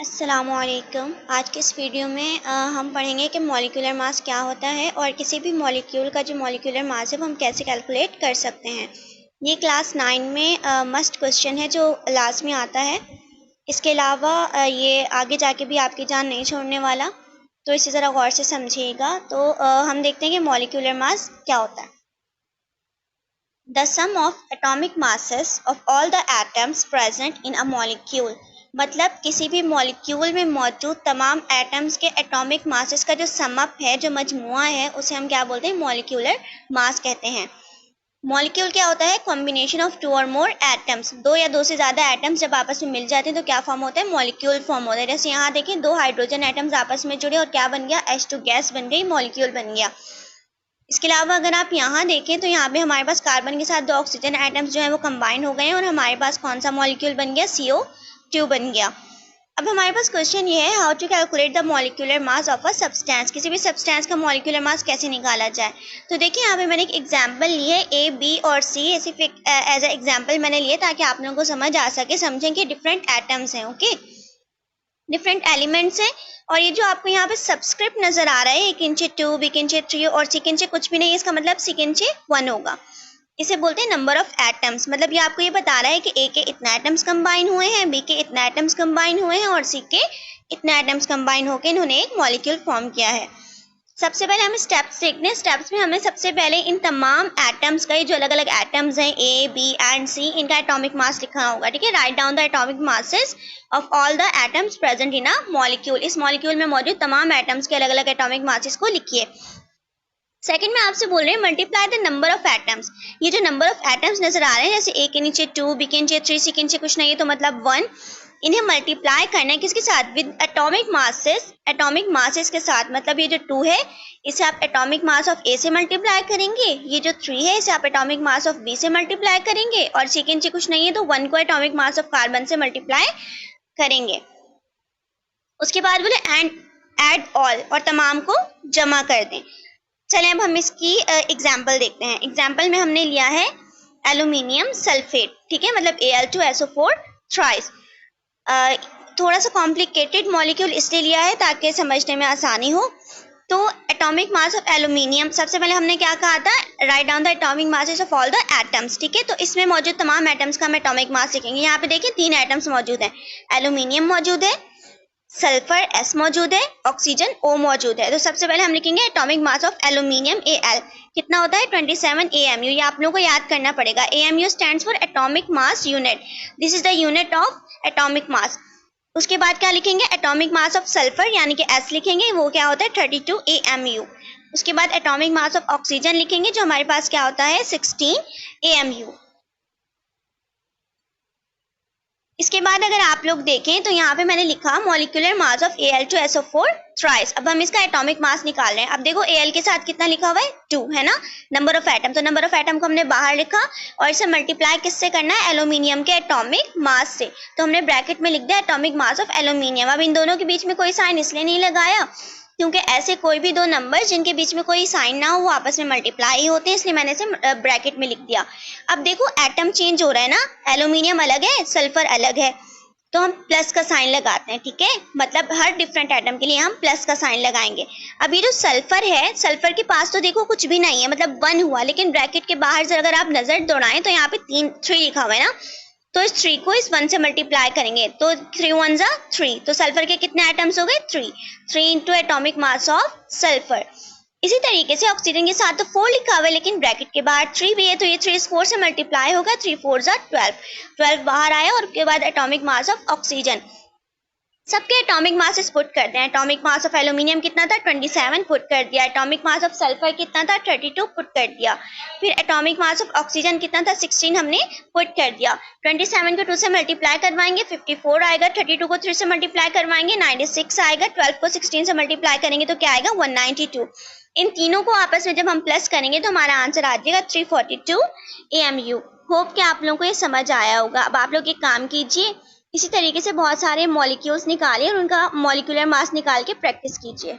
अस्सलामुअलैकुम। आज के इस वीडियो में हम पढ़ेंगे कि मॉलिक्यूलर मास क्या होता है और किसी भी मॉलिक्यूल का जो मॉलिक्यूलर मास है वो हम कैसे कैलकुलेट कर सकते हैं। ये क्लास 9 में मस्ट क्वेश्चन है जो लाजमी आता है। इसके अलावा ये आगे जाके भी आपकी जान नहीं छोड़ने वाला, तो इसे ज़रा गौर से समझिएगा। तो हम देखते हैं कि मॉलिक्यूलर मास क्या होता है। The sum of atomic masses of all the atoms present in a molecule, मतलब किसी भी मॉलिक्यूल में मौजूद तमाम एटम्स के एटॉमिक मासेस का जो समअप है, जो मजमुआ है, उसे हम क्या बोलते हैं? मॉलिक्यूलर मास कहते हैं। मॉलिक्यूल क्या होता है? कॉम्बिनेशन ऑफ 2 और मोर एटम्स। 2 या 2 से ज़्यादा एटम्स जब आपस में मिल जाते हैं तो क्या फॉर्म होता है? मॉलिक्यूल फॉर्म होता है। जैसे यहाँ देखें, 2 हाइड्रोजन एटम्स आपस में जुड़े और क्या बन गया? H2 गैस बन गई, मॉलिक्यूल बन गया। इसके अलावा अगर आप यहाँ देखें तो यहाँ पे हमारे पास कार्बन के साथ 2 ऑक्सीजन एटम्स जो है वो कंबाइन हो गए हैं और हमारे पास कौन सा मॉलिक्यूल बन गया? CO2 बन गया। अब हमारे पास क्वेश्चन ये है, how to calculate the molecular mass of a substance. किसी भी सब्सटेंस का मॉलिक्यूलर मास कैसे निकाला जाए? तो देखिए, यहाँ पे मैंने एक एग्जांपल ली है, A, B और C ऐसे एज ए एग्जांपल मैंने लिए ताकि आप लोगों को समझ आ सके, समझें कि डिफरेंट एटम्स हैं, ओके, डिफरेंट एलिमेंट्स हैं। और ये जो आपको यहाँ पे सबस्क्रिप्ट नजर आ रहा है, A के नीचे 2, B के नीचे 3 और C के नीचे कुछ भी नहीं है, इसका मतलब C के नीचे 1 होगा। इसे बोलते हैं नंबर ऑफ एटम्स। मतलब ये आपको ये बता रहा है कि A के इतना एटम्स कंबाइन हुए हैं, B के इतना एटम्स कंबाइन हुए हैं और C के इतना एटम्स कंबाइन होकर इन्होंने एक मॉलिक्यूल फॉर्म किया है। सबसे पहले हमें स्टेप्स देखने हैं। स्टेप्स में हमें सबसे पहले इन तमाम एटम्स का, ये जो अलग अलग एटम्स हैं A, B एंड C, इनका एटॉमिक मास लिखना होगा। ठीक है, write down the atomic masses of all the atoms present in a molecule. इस मॉलिक्यूल में मौजूद तमाम एटम्स के अलग अलग एटॉमिक मासेस को लिखिए। सेकंड में आपसे बोल रहे हैं multiply the number of atoms. ये जो नंबर ऑफ एटम्स नजर आ रहे हैं, जैसे A के नीचे 2, B के नीचे 3, C के नीचे कुछ नहीं है, तो मतलब 1, इन्हें मल्टीप्लाई करना है किसके साथ? With atomic masses. Atomic masses के साथ, मतलब ये जो 2 है इसे आप एटॉमिक मास ऑफ A से मल्टीप्लाई करेंगे, ये जो 3 है इसे आप एटॉमिक मास ऑफ B से मल्टीप्लाई करेंगे और C के नीचे कुछ नहीं है तो 1 को एटॉमिक मास ऑफ कार्बन से मल्टीप्लाई करेंगे। उसके बाद बोले एंड एड ऑल, और तमाम को जमा कर दें। चलें अब हम इसकी एग्जाम्पल देखते हैं। एग्जाम्पल में हमने लिया है एल्यूमिनियम सल्फेट, ठीक है, मतलब Al2SO4 थ्राइस। थोड़ा सा कॉम्प्लिकेटेड मॉलिक्यूल इसलिए लिया है ताकि समझने में आसानी हो। तो एटॉमिक मास ऑफ एल्यूमिनियम, सबसे पहले हमने क्या कहा था? Write down the atomic masses of all the atoms. ठीक है, तो इसमें मौजूद तमाम एटम्स का हम एटॉमिक मास लिखेंगे। यहाँ पे देखिए 3 एटम्स मौजूद हैं, एल्यूमिनियम मौजूद है, सल्फर S मौजूद है, ऑक्सीजन O मौजूद है। तो सबसे पहले हम लिखेंगे atomic mass of aluminium Al, कितना होता है? 27 AMU। ये आप लोगों को याद करना पड़ेगा। AMU stands for atomic mass unit, this is the unit of atomic mass. उसके बाद क्या लिखेंगे? एटॉमिक मास ऑफ सल्फर यानी कि S लिखेंगे, वो क्या होता है? 32 AMU। उसके बाद एटॉमिक मास ऑफ ऑक्सीजन लिखेंगे जो हमारे पास क्या होता है? 16 AMU। इसके बाद अगर आप लोग देखें तो यहाँ पे मैंने लिखा molecular mass of Al2SO4 thrice. अब हम इसका एटॉमिक मास निकाल रहे हैं। अब देखो Al के साथ कितना लिखा हुआ है? 2, है ना, नंबर ऑफ एटम। तो नंबर ऑफ एटम को हमने बाहर लिखा और इसे मल्टीप्लाई किससे करना है? एल्यूमिनियम के एटॉमिक मास से। तो हमने ब्रैकेट में लिख दिया एटॉमिक मास ऑफ एल्यूमिनियम। अब इन दोनों के बीच में कोई साइन इसलिए नहीं लगाया क्योंकि ऐसे कोई भी 2 नंबर जिनके बीच में कोई साइन ना हो वो आपस में मल्टीप्लाई होते हैं, इसलिए मैंने इसे ब्रैकेट में लिख दिया। अब देखो एटम चेंज हो रहा है ना, एल्यूमिनियम अलग है, सल्फर अलग है, तो हम प्लस का साइन लगाते हैं। ठीक है, मतलब हर डिफरेंट एटम के लिए हम प्लस का साइन लगाएंगे। अब ये जो सल्फर है, सल्फर के पास तो देखो कुछ भी नहीं है, मतलब 1 हुआ, लेकिन ब्रैकेट के बाहर से अगर आप नजर दौड़ाएं तो यहाँ पे 3 लिखा हुआ है ना, तो इस 3 को इस 1 से मल्टीप्लाई करेंगे तो 3 1 3। तो सल्फर के कितने एटम्स हो गए? 3 into atomic mass of sulphur. इसी तरीके से ऑक्सीजन के साथ तो 4 लिखा हुआ है लेकिन ब्रैकेट के बाहर 3 भी है, तो ये 3 इस 4 से मल्टीप्लाई होगा, 3 4 12 बाहर आया और उसके बाद एटॉमिक मास ऑफ ऑक्सीजन। सबके एटॉमिक मासेस पुट करते हैं। एटॉमिक मास ऑफ एल्यूमिनियम कितना था? 27 पुट कर दिया। एटॉमिक मास ऑफ सल्फर कितना था? 32 पुट कर दिया। फिर एटॉमिक मास ऑफ ऑक्सीजन कितना था? 16 हमने पुट कर दिया। 27 को 2 से मल्टीप्लाई करवाएंगे, 54 आएगा। 32 को 3 से मल्टीप्लाई करवाएंगे, 96 आएगा। 12 को 16 से मल्टीप्लाई करेंगे तो क्या आएगा? 192। इन तीनों को आपस में जब हम प्लस करेंगे तो हमारा आंसर आ जाएगा 342 AMU। होप कि आप लोगों को ये समझ आया होगा। अब आप लोग एक काम कीजिए, इसी तरीके से बहुत सारे मॉलिक्यूल्स निकालिए और उनका मॉलिक्यूलर मास निकाल के प्रैक्टिस कीजिए।